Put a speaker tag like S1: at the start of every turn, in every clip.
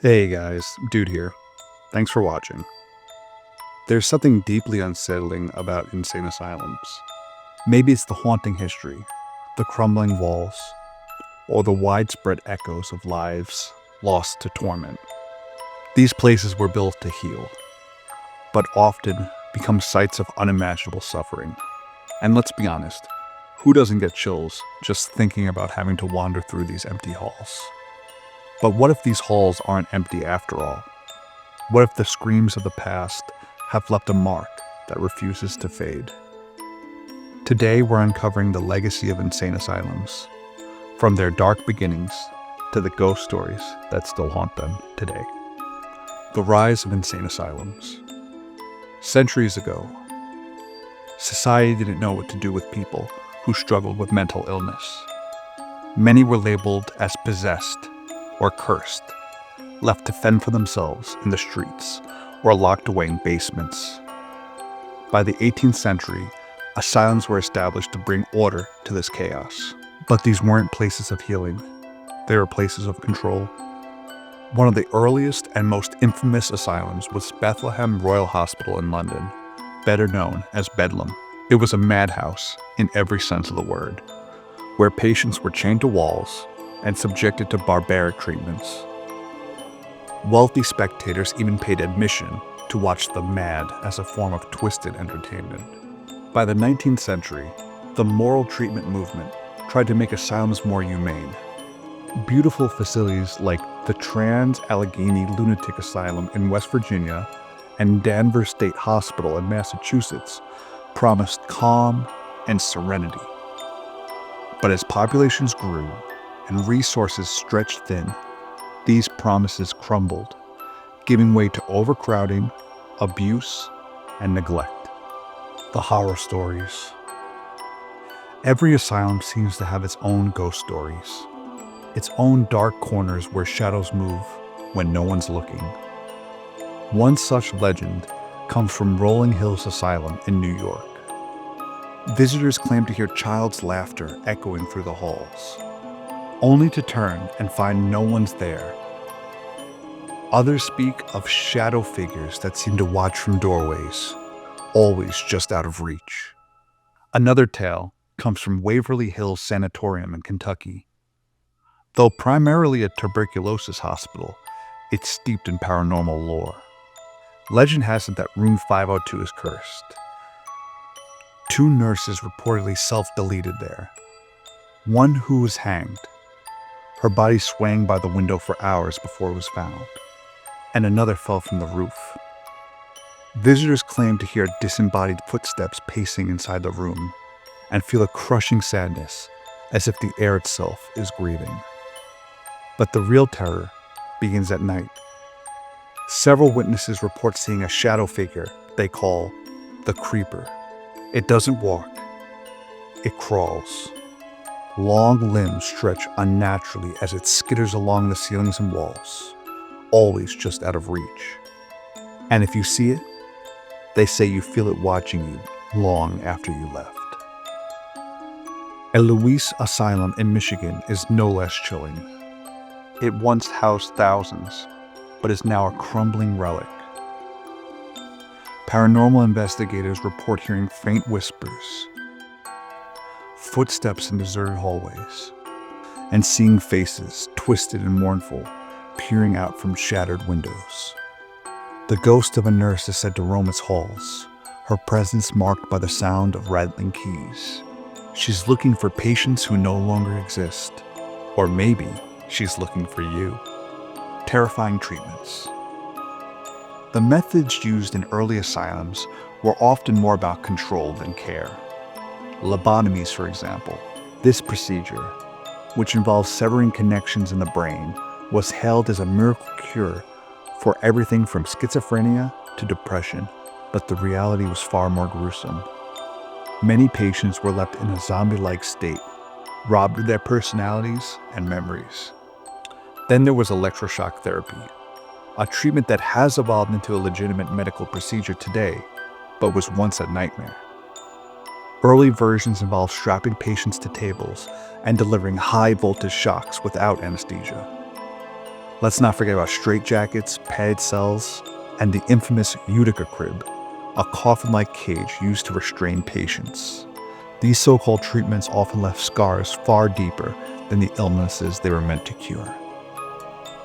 S1: Hey guys, Dude here. Thanks for watching. There's something deeply unsettling about insane asylums. Maybe it's the haunting history, the crumbling walls, or the widespread echoes of lives lost to torment. These places were built to heal, but often become sites of unimaginable suffering. And let's be honest, who doesn't get chills just thinking about having to wander through these empty halls? But what if these halls aren't empty after all? What if the screams of the past have left a mark that refuses to fade? Today, we're uncovering the legacy of insane asylums, from their dark beginnings to the ghost stories that still haunt them today. The rise of insane asylums. Centuries ago, society didn't know what to do with people who struggled with mental illness. Many were labeled as possessed or cursed, left to fend for themselves in the streets or locked away in basements. By the 18th century, asylums were established to bring order to this chaos. But these weren't places of healing. They were places of control. One of the earliest and most infamous asylums was Bethlehem Royal Hospital in London, better known as Bedlam. It was a madhouse in every sense of the word, where patients were chained to walls and subjected to barbaric treatments. Wealthy spectators even paid admission to watch the mad as a form of twisted entertainment. By the 19th century, the moral treatment movement tried to make asylums more humane. Beautiful facilities like the Trans-Allegheny Lunatic Asylum in West Virginia and Danvers State Hospital in Massachusetts promised calm and serenity. But as populations grew and resources stretched thin, these promises crumbled, giving way to overcrowding, abuse, and neglect. The horror stories. Every asylum seems to have its own ghost stories, its own dark corners where shadows move when no one's looking. One such legend comes from Rolling Hills Asylum in New York. Visitors claim to hear child's laughter echoing through the halls, only to turn and find no one's there. Others speak of shadow figures that seem to watch from doorways, always just out of reach. Another tale comes from Waverly Hills Sanatorium in Kentucky. Though primarily a tuberculosis hospital, it's steeped in paranormal lore. Legend has it that room 502 is cursed. 2 nurses reportedly self-deleted there. One who was hanged, her body swaying by the window for hours before it was found, and another fell from the roof. Visitors claim to hear disembodied footsteps pacing inside the room and feel a crushing sadness as if the air itself is grieving. But the real terror begins at night. Several witnesses report seeing a shadow figure they call the Creeper. It doesn't walk, it crawls. Long limbs stretch unnaturally as it skitters along the ceilings and walls, always just out of reach. And if you see it, they say you feel it watching you long after you left. Eloise Asylum in Michigan is no less chilling. It once housed thousands, but is now a crumbling relic. Paranormal investigators report hearing faint whispers, footsteps in deserted hallways, and seeing faces, twisted and mournful, peering out from shattered windows. The ghost of a nurse is said to roam its halls, her presence marked by the sound of rattling keys. She's looking for patients who no longer exist, or maybe she's looking for you. Terrifying treatments. The methods used in early asylums were often more about control than care. Lobotomies, for example. This procedure, which involves severing connections in the brain, was hailed as a miracle cure for everything from schizophrenia to depression, but the reality was far more gruesome. Many patients were left in a zombie-like state, robbed of their personalities and memories. Then there was electroshock therapy, a treatment that has evolved into a legitimate medical procedure today, but was once a nightmare. Early versions involved strapping patients to tables and delivering high-voltage shocks without anesthesia. Let's not forget about straitjackets, padded cells, and the infamous Utica crib, a coffin-like cage used to restrain patients. These so-called treatments often left scars far deeper than the illnesses they were meant to cure.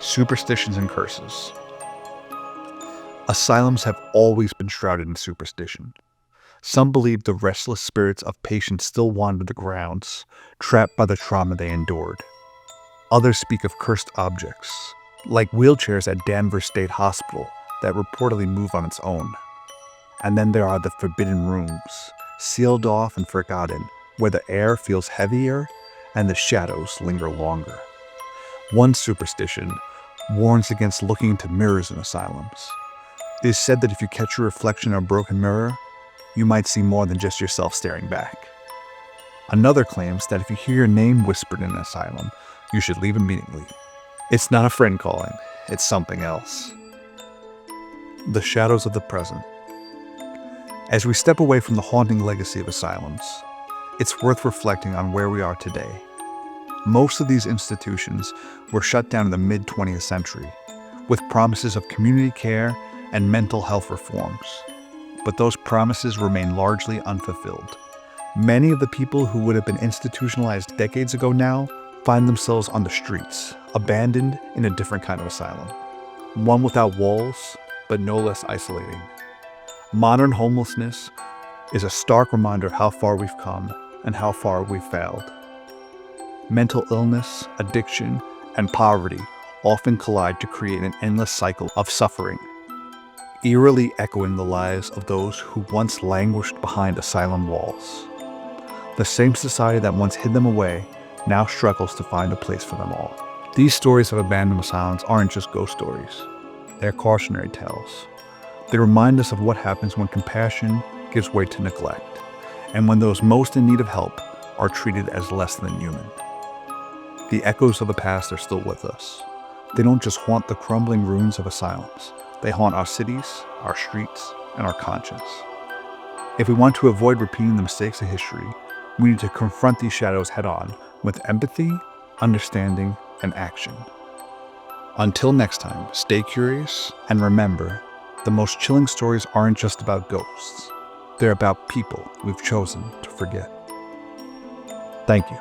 S1: Superstitions and curses. Asylums have always been shrouded in superstition. Some believe the restless spirits of patients still wander the grounds, trapped by the trauma they endured. Others speak of cursed objects, like wheelchairs at Danvers State Hospital that reportedly move on its own. And then there are the forbidden rooms, sealed off and forgotten, where the air feels heavier and the shadows linger longer. One superstition warns against looking into mirrors in asylums. It is said that if you catch your reflection in a broken mirror, you might see more than just yourself staring back. Another claims that if you hear your name whispered in an asylum, you should leave immediately. It's not a friend calling, it's something else. The shadows of the present. As we step away from the haunting legacy of asylums, it's worth reflecting on where we are today. Most of these institutions were shut down in the mid-20th century, with promises of community care and mental health reforms. But those promises remain largely unfulfilled. Many of the people who would have been institutionalized decades ago now find themselves on the streets, abandoned in a different kind of asylum. One without walls, but no less isolating. Modern homelessness is a stark reminder of how far we've come and how far we've failed. Mental illness, addiction, and poverty often collide to create an endless cycle of suffering, eerily echoing the lives of those who once languished behind asylum walls. The same society that once hid them away now struggles to find a place for them all. These stories of abandoned asylums aren't just ghost stories. They're cautionary tales. They remind us of what happens when compassion gives way to neglect, and when those most in need of help are treated as less than human. The echoes of the past are still with us. They don't just haunt the crumbling ruins of asylums. They haunt our cities, our streets, and our conscience. If we want to avoid repeating the mistakes of history, we need to confront these shadows head-on with empathy, understanding, and action. Until next time, stay curious, and remember, the most chilling stories aren't just about ghosts. They're about people we've chosen to forget. Thank you.